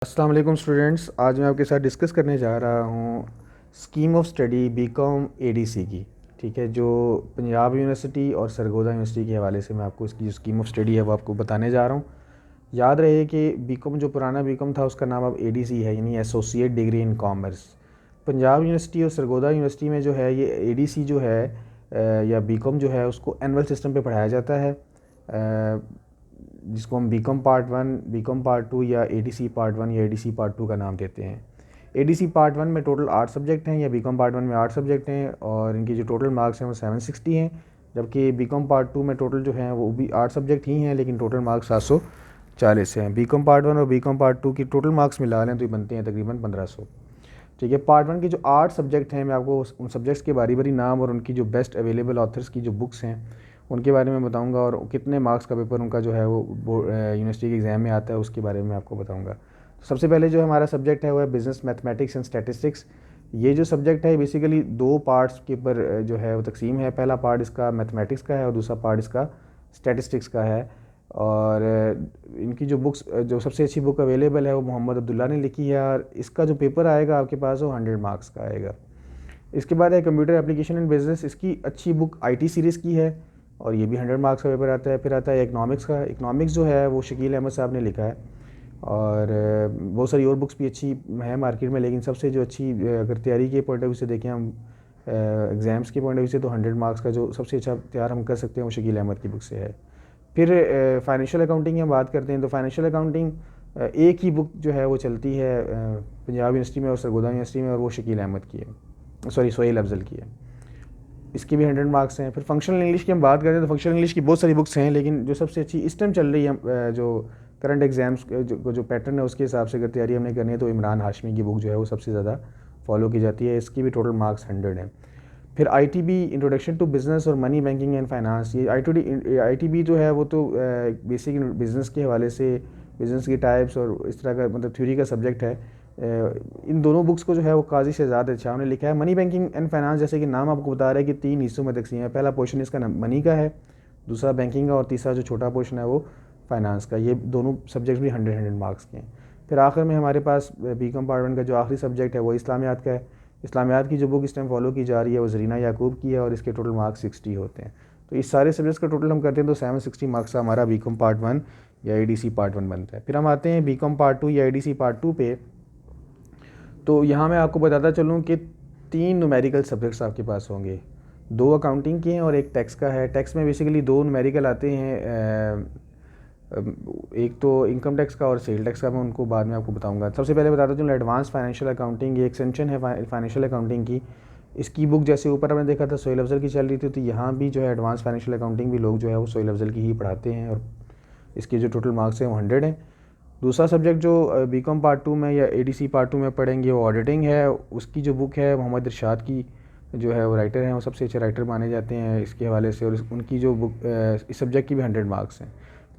अस्सलाम वालेकुम स्टूडेंट्स, आज मैं आपके साथ डिस्कस करने जा रहा हूँ scheme of study BCom ADC की। ठीक है, जो पंजाब यूनिवर्सिटी और सरगोदा यूनिवर्सिटी के हवाले से मैं आपको इसकी जो स्कीम ऑफ स्टडी है वो आपको बताने जा रहा हूँ। याद रहे कि बीकॉम जो पुराना बीकॉम था उसका नाम अब एडीसी है, यानी associate degree in commerce. Punjab university और सरगोदा यूनिवर्सिटी में जो है ये एडीसी जो है या बीकॉम जो है उसको एनुअल सिस्टम पे पढ़ाया जाता है, जिसको हम बीकॉम पार्ट 1, बीकॉम पार्ट 2 या एडीसी पार्ट 1 या एडीसी पार्ट 2 का नाम देते हैं। एडीसी पार्ट 1 में टोटल 8 सब्जेक्ट हैं या बीकॉम पार्ट 1 में 8 सब्जेक्ट हैं और इनकी जो टोटल मार्क्स हैं वो 760 हैं, जबकि बीकॉम पार्ट 2 में टोटल जो हैं वो भी 8 सब्जेक्ट ही हैं लेकिन टोटल मार्क्स 740 हैं। बीकॉम पार्ट 1 और बीकॉम पार्ट 2 की टोटल मार्क्स मिला लें तो ये बनते हैं तकरीबन 1500। ठीक है, पार्ट 1 के जो 8 सब्जेक्ट हैं मैं आपको उन सब्जेक्ट्स के बारी बारी नाम और उनकी जो बेस्ट अवेलेबल ऑथर्स की जो बुक्स हैं उनके बारे में बताऊंगा और कितने मार्क्स का पेपर उनका जो है वो यूनिवर्सिटी के एग्ज़ाम में आता है उसके बारे में आपको बताऊंगा। तो सबसे पहले जो हमारा सब्जेक्ट है वो है बिज़नेस मैथमेटिक्स एंड स्टैटिस्टिक्स। ये जो सब्जेक्ट है बेसिकली 2 पार्ट्स के ऊपर जो है वो तकसीम है। पहला पार्ट इसका मैथमेटिक्स का है और दूसरा पार्ट इसका स्टैटिस्टिक्स का है। और इनकी जो बुक्स, जो सबसे अच्छी बुक अवेलेबल है वो मोहम्मद अब्दुल्ला ने लिखी है और इसका जो पेपर आएगा आपके पास वो 100 मार्क्स का आएगा। इसके बाद है कंप्यूटर एप्लीकेशन एंड बिज़नेस। इसकी अच्छी बुक आईटी सीरीज़ की है और ये भी 100 मार्क्स का पेपर आता है। फिर आता है इकनॉमिक्स का। इकनॉमिक्स जो है वो शकील अहमद साहब ने लिखा है और बहुत सारी और बुक्स भी अच्छी हैं मार्केट में, लेकिन सबसे जो अच्छी अगर तैयारी के पॉइंट ऑफ व्यू से देखें हम एग्ज़ाम्स के पॉइंट ऑफ व्यू से तो 100 मार्क्स का जो सबसे अच्छा तैयार हम कर सकते हैं वो शकील अहमद की बुक से है। फिर फाइनेंशियल अकाउंटिंग की हम बात करते हैं तो फाइनेंशियल अकाउंटिंग एक ही बुक जो है वो चलती है पंजाब यूनिवर्सिटी में और सरगोदा यूनिवर्सिटी में और वो शकील अहमद की है, सॉरी सोहेल अफजल की है। इसकी भी 100 मार्क्स हैं। फिर फंक्शनल इंग्लिश की हम बात करें तो फंक्शनल इंग्लिश की बहुत सारी बुक्स हैं, लेकिन जो सबसे अच्छी इस टाइम चल रही है जो करंट एग्जाम्स जो पैटर्न है उसके हिसाब से अगर तैयारी हमने करनी है तो इमरान हाशमी की बुक जो है वो सबसे ज़्यादा फॉलो की जाती है। इसकी भी टोटल मार्क्स 100 हैं। फिर आईटीबी इंट्रोडक्शन टू बिज़नेस और मनी बैंकिंग एंड फाइनेंस। ये आईटीबी जो है वो तो बेसिक बिज़नेस के हवाले से बिज़नेस की टाइप्स और इस तरह का मतलब थ्योरी का सब्जेक्ट है। इन दोनों बुक्स को जो है वो काजी शहजाद शाह ने लिखा है। मनी बैंकिंग एंड फाइनेंस जैसे कि नाम आपको बता रहा है कि 3 हिस्सों में तकसीम है। पहला पोर्शन इसका मनी का है, दूसरा बैंकिंग का और तीसरा जो छोटा पोर्शन है वो फाइनेंस का। ये दोनों सब्जेक्ट भी 100 मार्क्स के हैं। फिर आखिर में हमारे पास बीकॉम पार्ट 1 का जो आखिरी सब्जेक्ट है वो इस्लामियात का है। इस्लामियात की जो बुक इस टाइम फॉलो की जा रही है वो ज़रीना याकूब की है और इसके टोटल मार्क्स 60 होते हैं। तो इस सारे सब्जेक्ट्स का टोटल हम करते हैं तो 760 मार्क्स का हमारा बीकॉम पार्ट 1 या एडीसी पार्ट 1 बनता है। फिर हम आते हैं बीकॉम पार्ट 2 या एडीसी पार्ट 2 पे। तो यहाँ मैं आपको बताता चलूँ कि 3 न्यूमेरिकल सब्जेक्ट्स आपके पास होंगे, 2 अकाउंटिंग के हैं और एक टैक्स का है। टैक्स में बेसिकली 2 न्यूमेरिकल आते हैं, एक तो इनकम टैक्स का और सेल टैक्स का। मैं उनको बाद में आपको बताऊंगा। सबसे पहले बताता चलूँ एडवांस फाइनेंशियल अकाउंटिंग, ये एक्सटेंशन है फाइनेंशियल अकाउंटिंग की। इसकी बुक जैसे ऊपर हमने देखा था सोहेल अफजल की चल रही थी, तो यहाँ भी जो है एडवांस फाइनेंशियल अकाउंटिंग भी लोग जो है वो सोहेल अफजल की ही पढ़ाते हैं और इसके जो टोटल मार्क्स हैं वो 100 हैं। दूसरा सब्जेक्ट जो बीकॉम पार्ट 2 में या एडीसी पार्ट 2 में पढ़ेंगे वो ऑडिटिंग है। उसकी जो बुक है मोहम्मद इरशाद की जो है वो राइटर हैं, वो सबसे अच्छे राइटर माने जाते हैं इसके हवाले से, और उनकी जो बुक इस सब्जेक्ट की भी 100 मार्क्स हैं।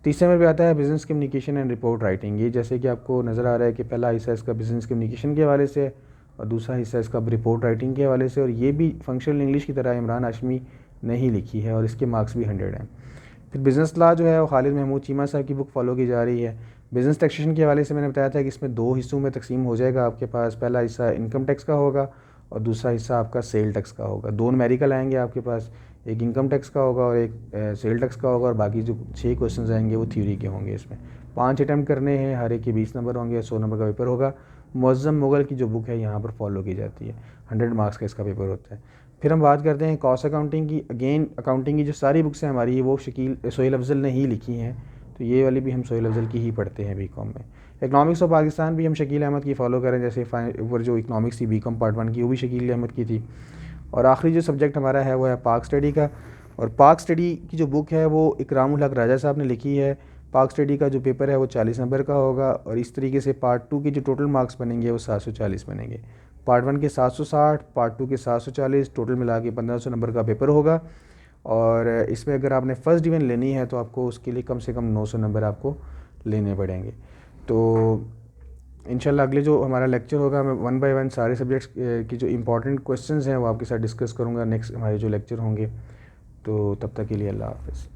तीसरे में भी आता है business communication and report writing. ये जैसे कि आपको नज़र आ रहा है कि पहला हिस्सा इसका बिज़नेस कम्युनिकेशन के हवाले से और दूसरा हिस्सा इसका रिपोर्ट राइटिंग के हवाले से, और ये भी फंक्शनल इंग्लिश की तरह इमरान हाशमी ने ही लिखी है और इसके मार्क्स भी 100 हैं। फिर बिज़नेस लॉ जो है वो खालिद महमूद चीमा साहब की बुक फॉलो की जा रही है। बिज़नेस टैक्सेशन के हवाले से मैंने बताया था कि इसमें 2 हिस्सों में तकसीम हो जाएगा आपके पास। पहला हिस्सा इनकम टैक्स का होगा और दूसरा हिस्सा आपका सेल टैक्स का होगा। 2 न्यूमेरिकल आएंगे आपके पास, एक इनकम टैक्स का होगा और एक सेल टैक्स का होगा, और बाकी जो 6 क्वेश्चन आएंगे वो थ्योरी के होंगे। इसमें 5 अटैम्प्ट करने हैं, हर एक के 20 नंबर होंगे, 100 नंबर का पेपर होगा। मुअज़्ज़म मुग़ल की जो बुक है यहाँ पर फॉलो की जाती है, 100 मार्क्स का इसका पेपर होता है। फिर हम बात करते हैं कॉस्ट अकाउंटिंग की। अगेन अकाउंटिंग की जो सारी बुक्स हैं हमारी वो सोहेल अफजल ने ही लिखी हैं, तो ये वाली भी हम सोहेल अफजल की ही पढ़ते हैं बीकॉम में। इकनॉमिक्स ऑफ पाकिस्तान भी हम शकील अहमद की फ़ॉलो करें, जैसे ऊपर जो इकनॉमिक्स थी बीकॉम पार्ट 1 की वो भी शकील अहमद की थी। और आखिरी जो सब्जेक्ट हमारा है वो है पाक स्टडी का, और पाक स्टडी की जो बुक है वो इकरामुल हक राजा साहब ने लिखी है। पाक स्टडी का जो पेपर है वो 40 नंबर का होगा और इस तरीके से पार्ट 2 के जो टोटल मार्क्स बनेंगे वो 740 बनेंगे। पार्ट 1 के 760, पार्ट 2 के 740, टोटल मिला के 1500 नंबर का पेपर होगा। और इसमें अगर आपने फ़र्स्ट डिवीज़न लेनी है तो आपको उसके लिए कम से कम 900 नंबर आपको लेने पड़ेंगे। तो इंशाल्लाह अगले जो हमारा लेक्चर होगा मैं 1 बाय 1 सारे सब्जेक्ट्स की जो इंपॉर्टेंट क्वेश्चंस हैं वो आपके साथ डिस्कस करूँगा नेक्स्ट हमारे जो लेक्चर होंगे। तो तब तक के लिए अल्लाह हाफ़िज़।